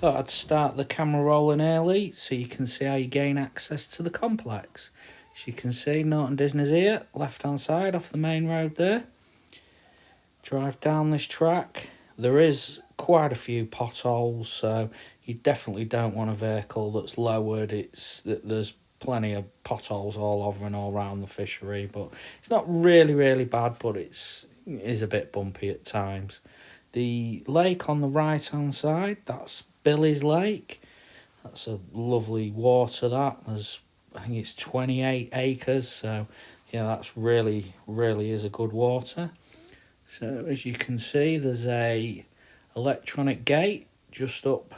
Thought I'd start the camera rolling early so you can see how you gain access to the complex. As you can see, Norton Disney's here, left hand side off the main road there. Drive down this track. There is quite a few potholes, so you definitely don't want a vehicle that's lowered. There's plenty of potholes all over and all around the fishery, but it's not really bad, but it is a bit bumpy at times. The lake on the right hand side, that's Billy's Lake. That's a lovely water. I think it's 28 acres, so yeah, that's really is a good water. So as you can see, there's a electronic gate just up,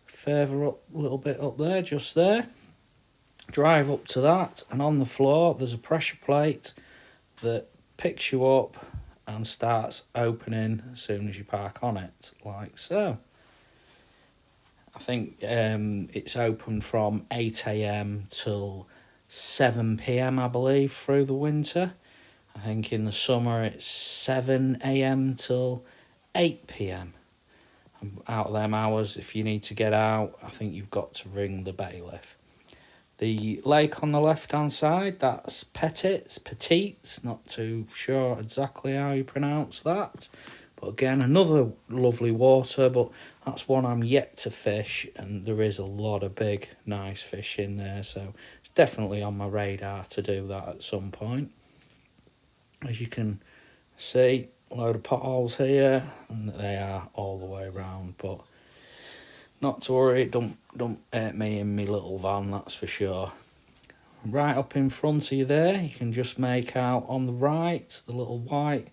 further up, a little bit up there, just there. Drive up to that, and on the floor there's a pressure plate that picks you up and starts opening as soon as you park on it, like so. I think it's open from 8 a.m. till 7 p.m, I believe, through the winter. I think in the summer it's 7 a.m. till 8 p.m. Out of them hours, if you need to get out, I think you've got to ring the bailiff. The lake on the left-hand side, that's pettits, not too sure exactly how you pronounce that. But again, another lovely water, but that's one I'm yet to fish, and there is a lot of big, nice fish in there, so it's definitely on my radar to do that at some point. As you can see, a load of potholes here, and they are all the way around, but not to worry, don't hurt me in my little van, that's for sure. Right up in front of you there, you can just make out on the right, the little white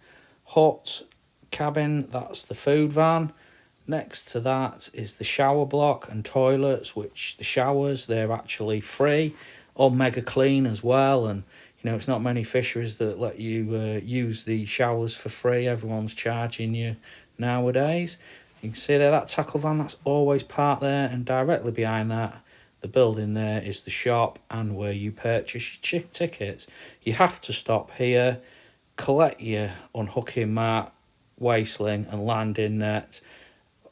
hut cabin, that's the food van. Next to that is the shower block and toilets, which the showers, they're actually free or mega clean as well. And you know, it's not many fisheries that let you use the showers for free. Everyone's charging you nowadays. You can see there, that tackle van, that's always parked there, and directly behind that, the building there, is the shop and where you purchase your tickets. You have to stop here, collect your unhooking mat, waistling and landing net.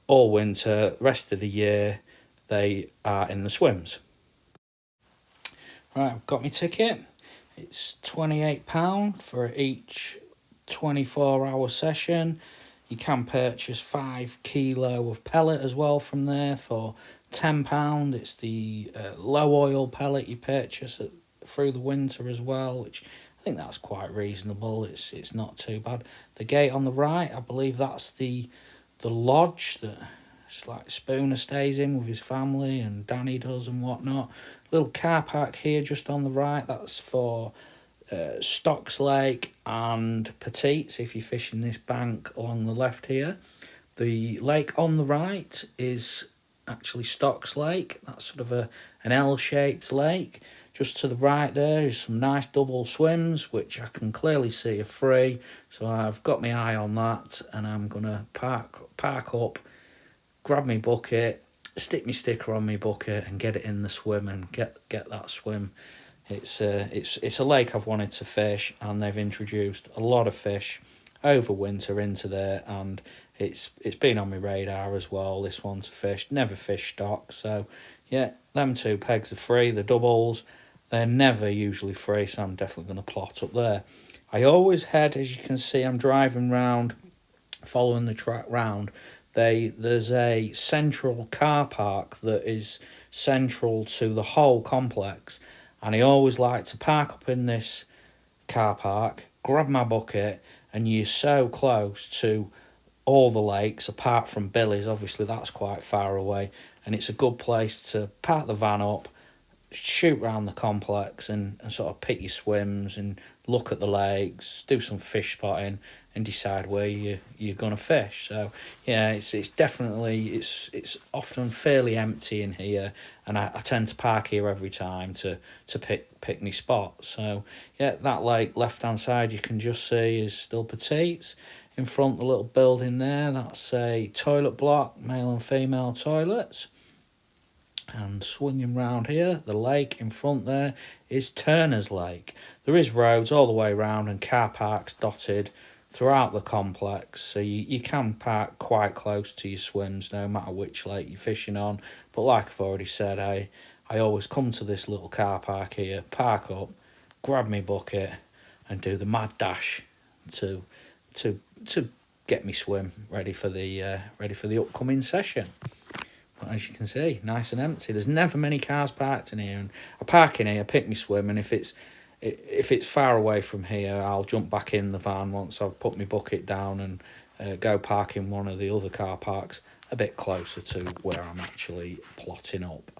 All winter, rest of the year, they are in the swims. Right, I've got my ticket. It's £28 for each 24-hour session. You can purchase 5 kilo of pellet as well from there for £10. It's the low oil pellet you purchase through the winter as well, which I think that's quite reasonable. It's not too bad. The gate on the right, I believe that's the lodge that it's like Spooner stays in with his family and Danny does and whatnot. Little car park here just on the right, that's for Stocks Lake and Pettits if you're fishing this bank along the left here. The lake on the right is actually Stocks Lake. That's sort of an L-shaped lake. Just to the right there is some nice double swims, which I can clearly see are free. So I've got my eye on that, and I'm going to park up, grab my bucket, stick my sticker on my bucket and get it in the swim and get that swim. It's a lake I've wanted to fish, and they've introduced a lot of fish over winter into there, and it's been on my radar as well, this one to fish. Never fish stock, so yeah, them 2 pegs are free. The doubles, they're never usually free, so I'm definitely going to plot up there. I always head, as you can see, I'm driving round, following the track round. There's a central car park that is central to the whole complex, and I always like to park up in this car park, grab my bucket, and you're so close to all the lakes, apart from Billy's, obviously that's quite far away, and it's a good place to park the van up, shoot round the complex and sort of pick your swims and look at the lakes, do some fish spotting and decide where you're going to fish. So yeah, it's definitely, it's often fairly empty in here, and I tend to park here every time to pick me spot. So yeah, that lake left hand side you can just see is still Pettits. In front, the little building there, that's a toilet block, male and female toilets. And swinging round here, the lake in front there is Turner's Lake. There is roads all the way around and car parks dotted throughout the complex, so you can park quite close to your swims no matter which lake you're fishing on. But like I've already said, I always come to this little car park here, park up, grab my bucket and do the mad dash to to get me swim ready for the upcoming session. But as you can see, nice and empty. There's never many cars parked in here, and I park in here, pick me swim, and if it's far away from here, I'll jump back in the van once I've put my bucket down and go park in one of the other car parks a bit closer to where I'm actually plotting up.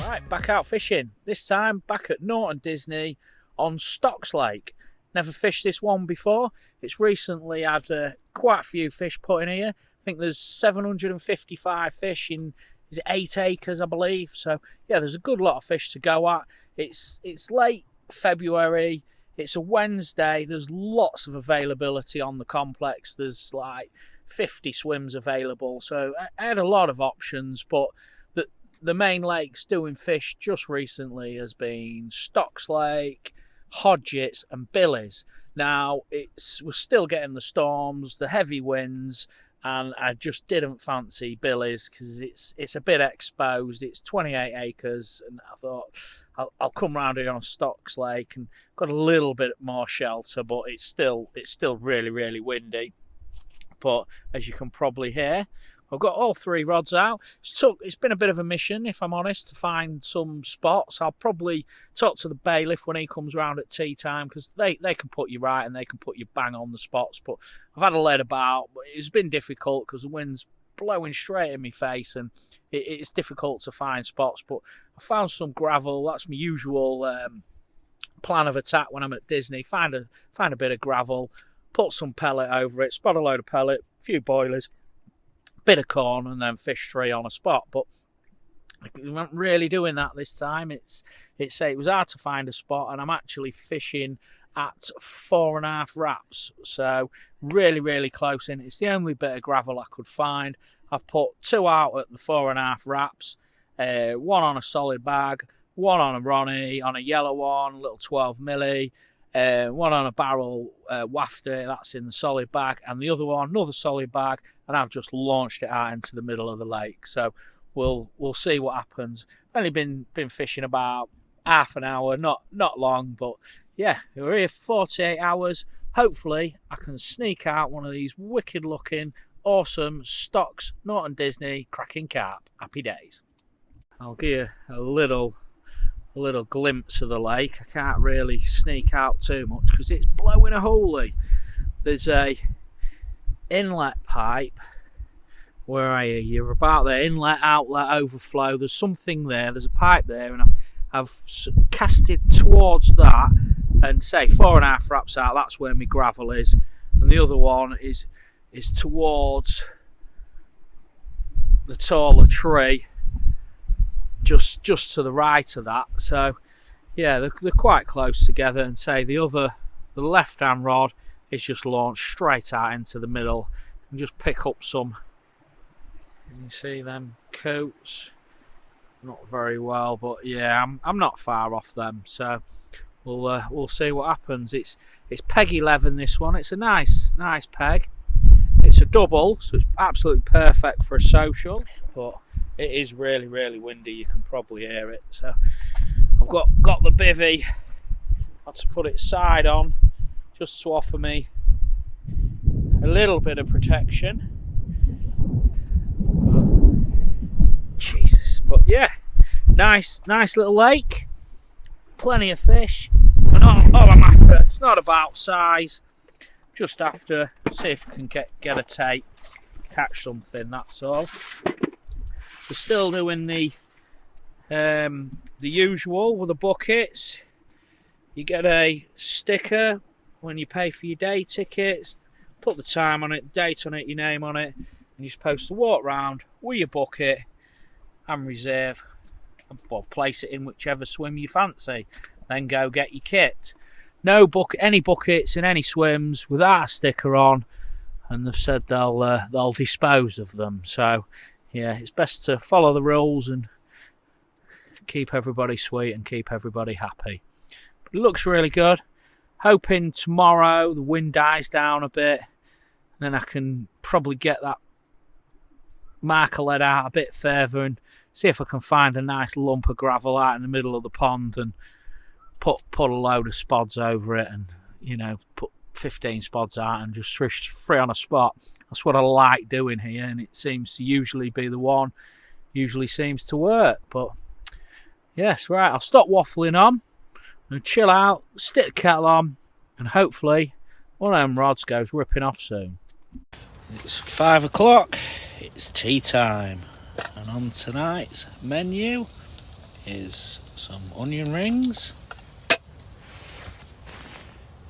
Right, back out fishing. This time back at Norton Disney on Stocks Lake. Never fished this one before. It's recently had quite a few fish put in here. I think there's 755 fish in 8 acres, I believe. So yeah, there's a good lot of fish to go at. It's late February. It's a Wednesday. There's lots of availability on the complex. There's like 50 swims available. So I had a lot of options, but the main lakes doing fish just recently has been Stocks Lake, Hodgetts and Billy's. Now we're still getting the storms, the heavy winds, and I just didn't fancy Billy's because it's a bit exposed. It's 28 acres, and I thought I'll come round here on Stocks Lake and got a little bit more shelter, but it's still really, really windy. But as you can probably hear, I've got all 3 rods out. It's been a bit of a mission, if I'm honest, to find some spots. I'll probably talk to the bailiff when he comes round at tea time, because they can put you right and they can put you bang on the spots. But I've had a lead about, but it's been difficult because the wind's blowing straight in my face and it's difficult to find spots. But I found some gravel. That's my usual plan of attack when I'm at Disney. Find a bit of gravel, put some pellet over it, spot a load of pellet, a few boilers, bit of corn, and then fish 3 on a spot. But we weren't really doing that this time. It was hard to find a spot, and I'm actually fishing at 4.5 wraps, so really, really close in. It's the only bit of gravel I could find. I've put 2 out at the 4.5 wraps, 1 on a solid bag, 1 on a Ronnie, on a yellow one, little 12 milli, 1 on a barrel wafter, that's in the solid bag, and the other one, another solid bag, and I've just launched it out into the middle of the lake. So we'll see what happens. Only been fishing about half an hour, not long, but yeah, we're here for 48 hours. Hopefully I can sneak out one of these wicked looking, awesome Stocks Norton Disney cracking carp. Happy days. I'll give you a little glimpse of the lake. I can't really sneak out too much because it's blowing a holy. There's a inlet pipe. Where are you? You're about there. Inlet, outlet, overflow. There's something there. There's a pipe there, and I've casted towards that, and say 4.5 wraps out. That's where my gravel is, and the other one is towards the taller tree, just to the right of that. So yeah, they're quite close together, and say the left hand rod is just launched straight out into the middle and just pick up some. You see them coats? Not very well, but yeah, I'm not far off them, so we'll see what happens. It's peg 11, this one. It's a nice peg. It's a double, so it's absolutely perfect for a social, but it is really, really windy. You can probably hear it. So I've got the bivvy. I had to put it side on just to offer me a little bit of protection. Jesus, but yeah, nice little lake, plenty of fish, and all I'm after, it's not about size, just after, see if I can get a take, catch something, that's all. We're still doing the usual with the buckets. You get a sticker when you pay for your day tickets, put the time on it, date on it, your name on it, and you're supposed to walk round with your bucket and reserve, or place it in whichever swim you fancy, then go get your kit. No any buckets in any swims without a sticker on, and they've said they'll dispose of them. So yeah, it's best to follow the rules and keep everybody sweet and keep everybody happy. But it looks really good. Hoping tomorrow the wind dies down a bit, and then I can probably get that marker lead out a bit further and see if I can find a nice lump of gravel out in the middle of the pond and put a load of spods over it, and put 15 spods out and just fish free on a spot. That's what I like doing here, and it seems to usually be the one, usually seems to work. But yes, right, I'll stop waffling on and chill out, stick the kettle on, and hopefully one of them rods goes ripping off soon. It's 5 o'clock, it's tea time, and on tonight's menu is some onion rings,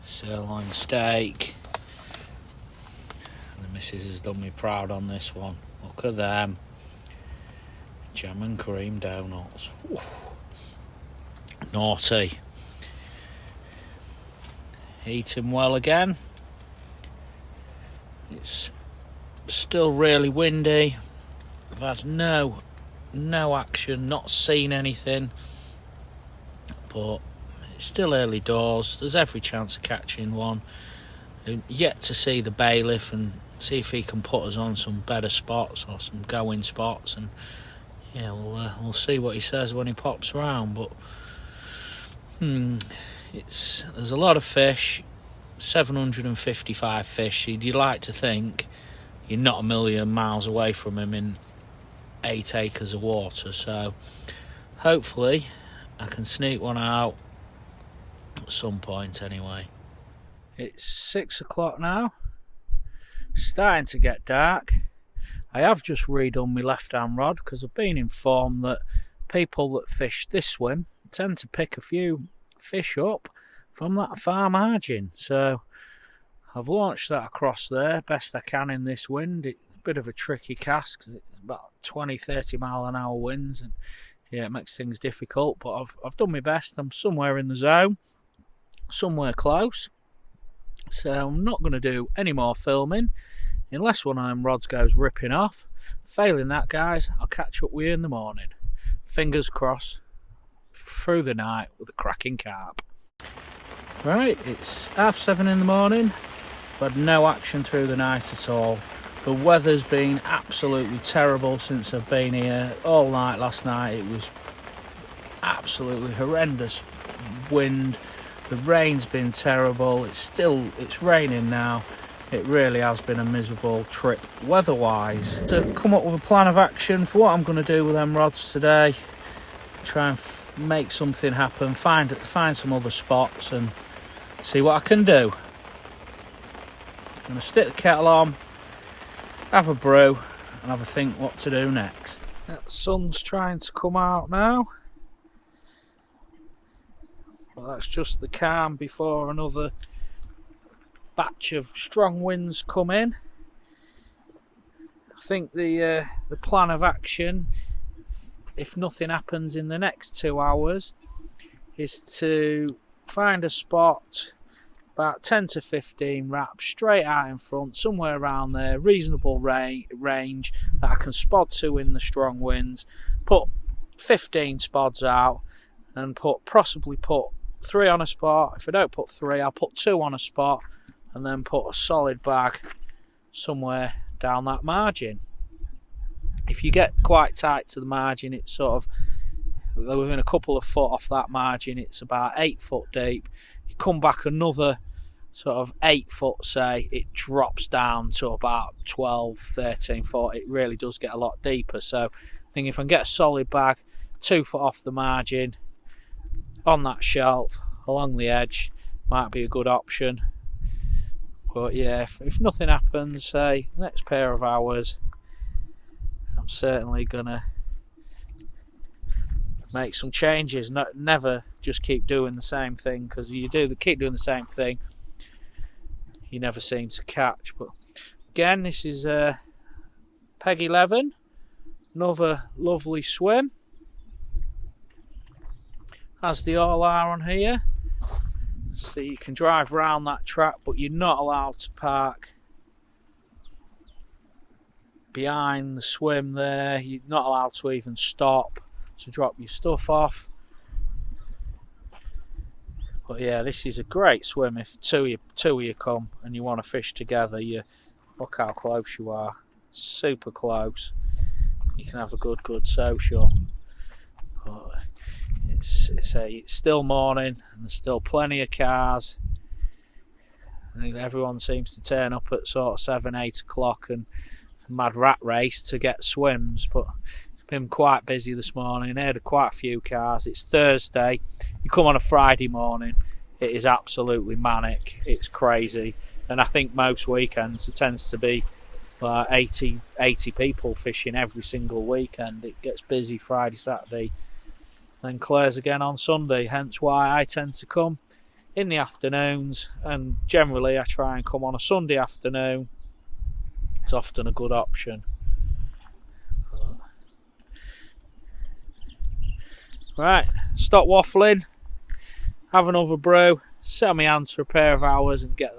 sirloin steak, and the missus has done me proud on this one. Look at them, jam and cream donuts. Ooh. Naughty. Eating well again. It's still really windy. I've had no action, not seen anything, but it's still early doors. There's every chance of catching one. Yet to see the bailiff and see if he can put us on some better spots or some going spots, and yeah, we'll see what he says when he pops around. But there's a lot of fish, 755 fish. You'd like to think you're not a million miles away from him in 8 acres of water, so hopefully I can sneak one out at some point anyway. It's 6 o'clock now, starting to get dark. I have just redone my left hand rod because I've been informed that people that fish this swim tend to pick a few fish up from that far margin, so I've launched that across there best I can in this wind. It's a bit of a tricky cast because it's about 20-30 mile an hour winds, and yeah, it makes things difficult, but I've done my best. I'm somewhere in the zone, somewhere close, so I'm not going to do any more filming unless one of them rods goes ripping off. Failing that, guys, I'll catch up with you in the morning. Fingers crossed through the night with a cracking carp. Right, it's 7:30 in the morning. I've had no action through the night at all. The weather's been absolutely terrible since I've been here. All night last night it was absolutely horrendous wind. The rain's been terrible. It's raining now. It really has been a miserable trip weather-wise. To come up with a plan of action for what I'm going to do with them rods today, try and make something happen, find some other spots and see what I can do. I'm going to stick the kettle on, have a brew and have a think what to do next. That sun's trying to come out now. Well, that's just the calm before another batch of strong winds come in. I think the plan of action, if nothing happens in the next 2 hours, is to find a spot about 10 to 15 wraps straight out in front, somewhere around there, reasonable range that I can spot to in the strong winds, put 15 spods out and possibly put 3 on a spot. If I don't put 3, I'll put 2 on a spot and then put a solid bag somewhere down that margin. If you get quite tight to the margin, it's sort of within a couple of foot off that margin, it's about 8 foot deep. You come back another sort of 8 foot, say, it drops down to about 12, 13 foot. It really does get a lot deeper. So I think if I can get a solid bag 2 foot off the margin on that shelf along the edge, might be a good option. But yeah, if nothing happens, say next pair of hours, I'm certainly gonna make some changes. Never just keep doing the same thing, because you keep doing the same thing, you never seem to catch. But again, this is Peg 11, another lovely swim, as they all are on here. So you can drive around that track, but you're not allowed to park behind the swim there. You're not allowed to even stop to drop your stuff off. But yeah, this is a great swim if two of you come and you want to fish together. You look how close you are, super close. You can have a good social. But it's still morning and there's still plenty of cars. I think everyone seems to turn up at sort of 7, 8 o'clock and mad rat race to get swims. But it's been quite busy this morning. I had quite a few cars. It's Thursday. You come on a Friday morning, it is absolutely manic. It's crazy. And I think most weekends there tends to be 80 people fishing every single weekend. It gets busy Friday, Saturday, then clears again on Sunday. Hence why I tend to come in the afternoons, and generally I try and come on a Sunday afternoon. It's often a good option. Right, stop waffling, have another brew, sit on my hands for a pair of hours and get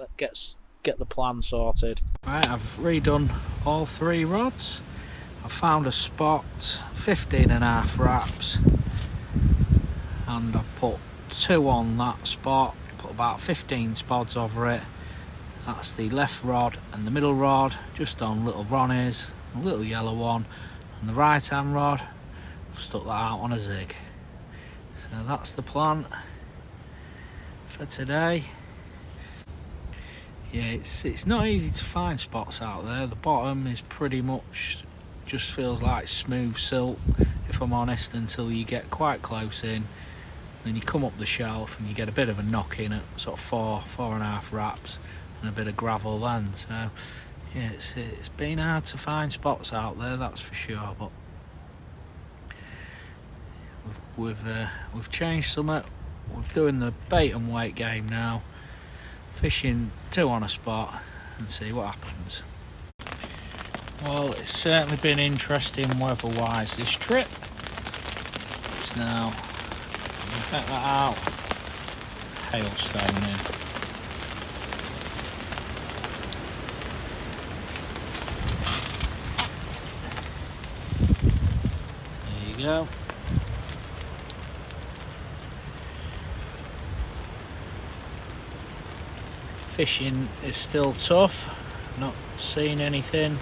the plan sorted. Right, I've redone all 3 rods. I've found a spot, 15.5 wraps, and I've put 2 on that spot, put about 15 spods over it. That's the left rod and the middle rod, just on little Ronnies, a little yellow one, and the right hand rod, I've stuck that out on a zig. So that's the plan for today. Yeah, it's not easy to find spots out there. The bottom is pretty much just feels like smooth silt, if I'm honest, until you get quite close in. Then you come up the shelf and you get a bit of a knock in at sort of 4.5 wraps and a bit of gravel then. So yeah, it's been hard to find spots out there, that's for sure. But we've changed something. We're doing the bait and weight game now, fishing 2 on a spot and see what happens. Well, it's certainly been interesting weather-wise this trip. It's now, check that out, hailstoning. There you go. Fishing is still tough, not seeing anything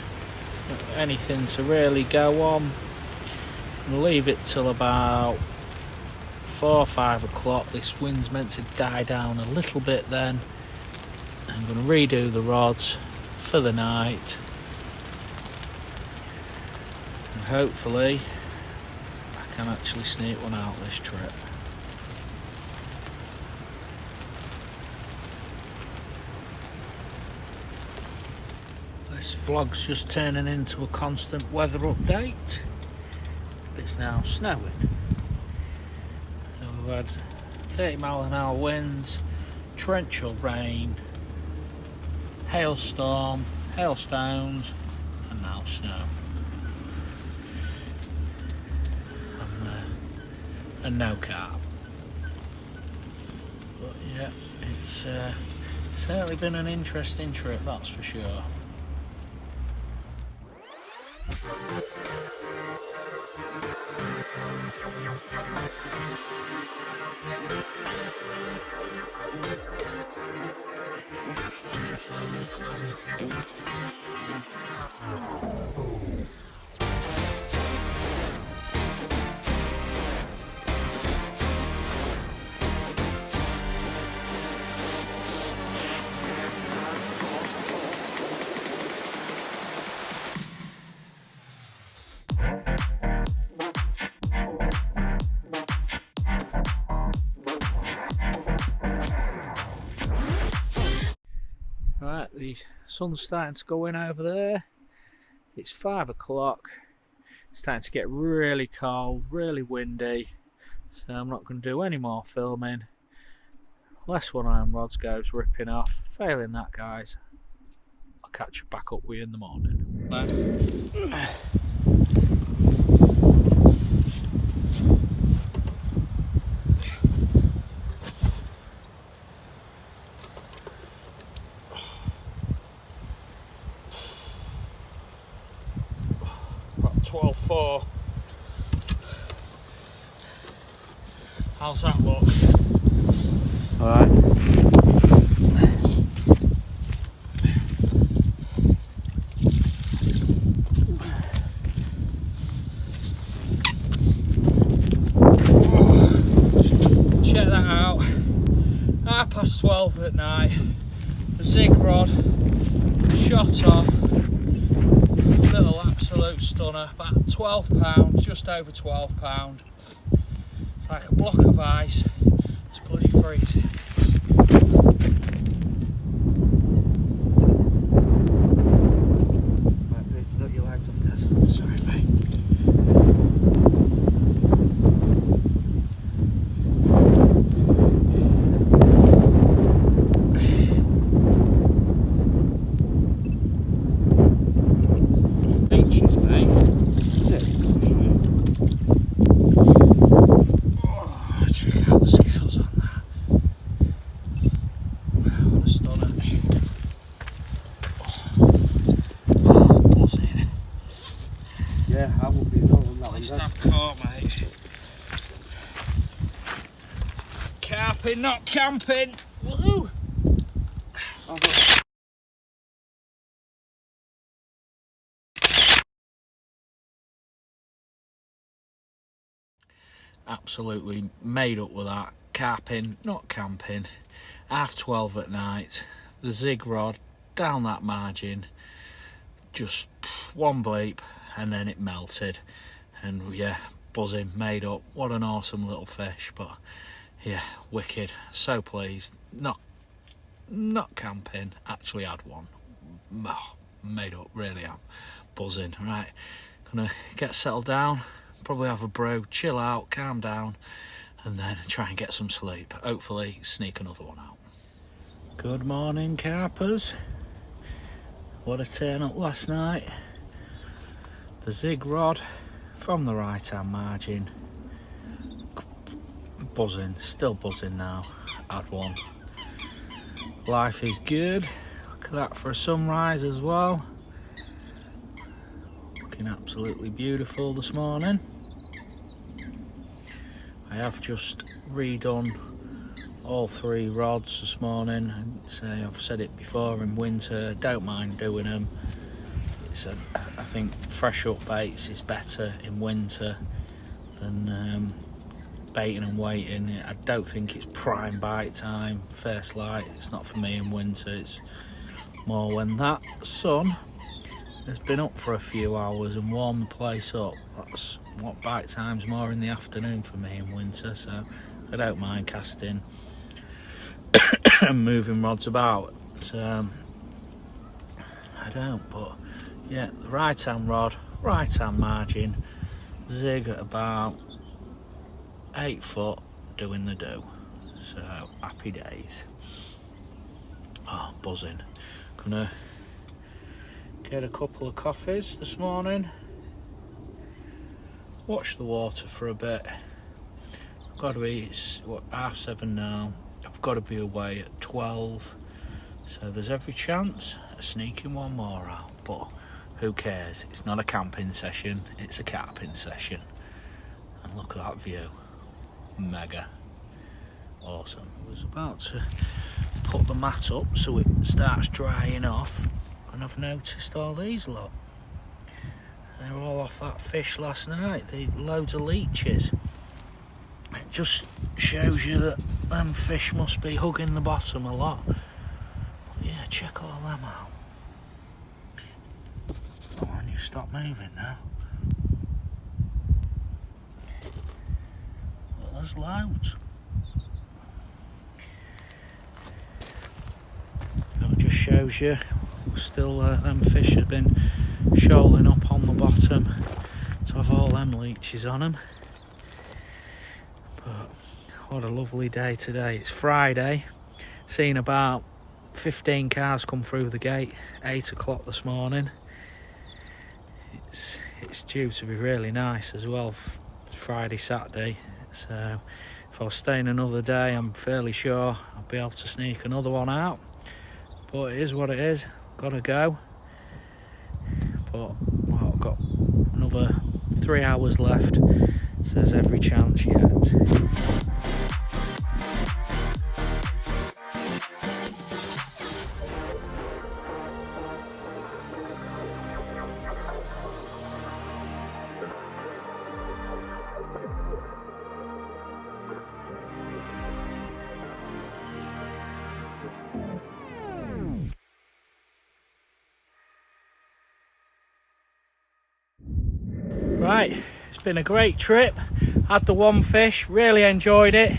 to really go on. We'll leave it till about 4 or 5 o'clock. This wind's meant to die down a little bit then. I'm going to redo the rods for the night, and hopefully I can actually sneak one out this trip. This vlog's just turning into a constant weather update. It's now snowing. So we've had 30-mile-an-hour winds, torrential rain, hailstorm, hailstones, and now snow. And no carp. But yeah, it's certainly been an interesting trip, that's for sure. the sun's starting to go in over there. It's 5 o'clock. It's starting to get really cold, really windy, so I'm not going to do any more filming unless one of them rods goes ripping off. Failing that, guys, I'll catch you back up with you in the morning. About 12.4. How's that look? Alright. Check that out. 12:30 at night. The zig rod shot off. Little absolute stunner. About £12, just over £12. It's like a block of ice. It's bloody freezing. Got your legs up, Des. Sorry, mate. Beaches, mate. Is it? Oh, check out the scales on that. Wow, what a stunner. Oh, buzzing. Yeah, I will be on that Nice to one. have caught, mate. Carping, not camping. Woohoo! Absolutely made up with that. Carping, not camping. 12:30 at night. The zig rod down that margin. Just one bleep and then it melted. And yeah, buzzing, made up. What an awesome little fish. But yeah, wicked. So pleased. Not camping. Actually had one. Oh, made up, really am. Buzzing. Right, gonna get settled down. Probably have a brew, chill out, calm down, and then try and get some sleep. Hopefully sneak another one out. Good morning, Carpers. What a turn up last night. The zig rod from the right hand margin. Buzzing, still buzzing now. Had one. Life is good. Look at that for a sunrise as well. Looking absolutely beautiful this morning. I have just redone all 3 rods this morning. And say I've said it before, in winter don't mind doing them. I think fresh up baits is better in winter than baiting and waiting. I don't think it's prime bite time, first light. It's not for me in winter. It's more when that sun has been up for a few hours and warmed the place up. That's what bite time's more in the afternoon for me in winter, so I don't mind casting and moving rods about. I don't, but yeah, the right hand rod, right hand margin, zig at about 8 foot, doing the do. So happy days. Oh, buzzing. Gonna get a couple of coffees this morning, watch the water for a bit. I've got to be, it's 7:30 now. I've got to be away at 12, so there's every chance of sneaking one more out, but who cares? It's not a camping session, it's a carping session. And look at that view. Mega awesome. I was about to put the mat up so it starts drying off, and I've noticed all these lot. They were all off that fish last night. Loads of leeches. It just shows you that them fish must be hugging the bottom a lot. But yeah, check all them out. Come on, you stop moving now. Well, there's loads. I'll just show shows you still them fish have been shoaling up on the bottom to have all them leeches on them. But what a lovely day today. It's Friday. Seen about 15 cars come through the gate 8 o'clock this morning. It's due to be really nice as well. It's Friday, Saturday, so if I was staying another day, I'm fairly sure I'll be able to sneak another one out. But it is what it is. Gotta go. But well, I've got another 3 hours left, so there's every chance yet. Right, it's been a great trip. Had the one fish, really enjoyed it.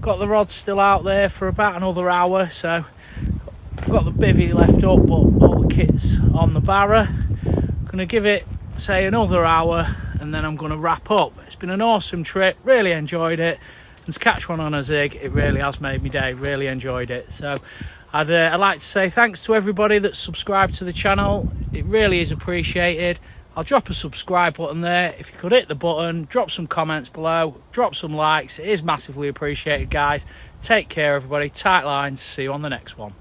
Got the rods still out there for about another hour, so I've got the bivvy left up, but all the kit's on the barra. I'm gonna give it, say, another hour, and then I'm gonna wrap up. It's been an awesome trip, really enjoyed it. And to catch one on a zig, it really has made me day, really enjoyed it. So I'd like to say thanks to everybody that's subscribed to the channel. It really is appreciated. I'll drop a subscribe button there. If you could hit the button, drop some comments below, drop some likes. It is massively appreciated, guys. Take care, everybody. Tight lines. See you on the next one.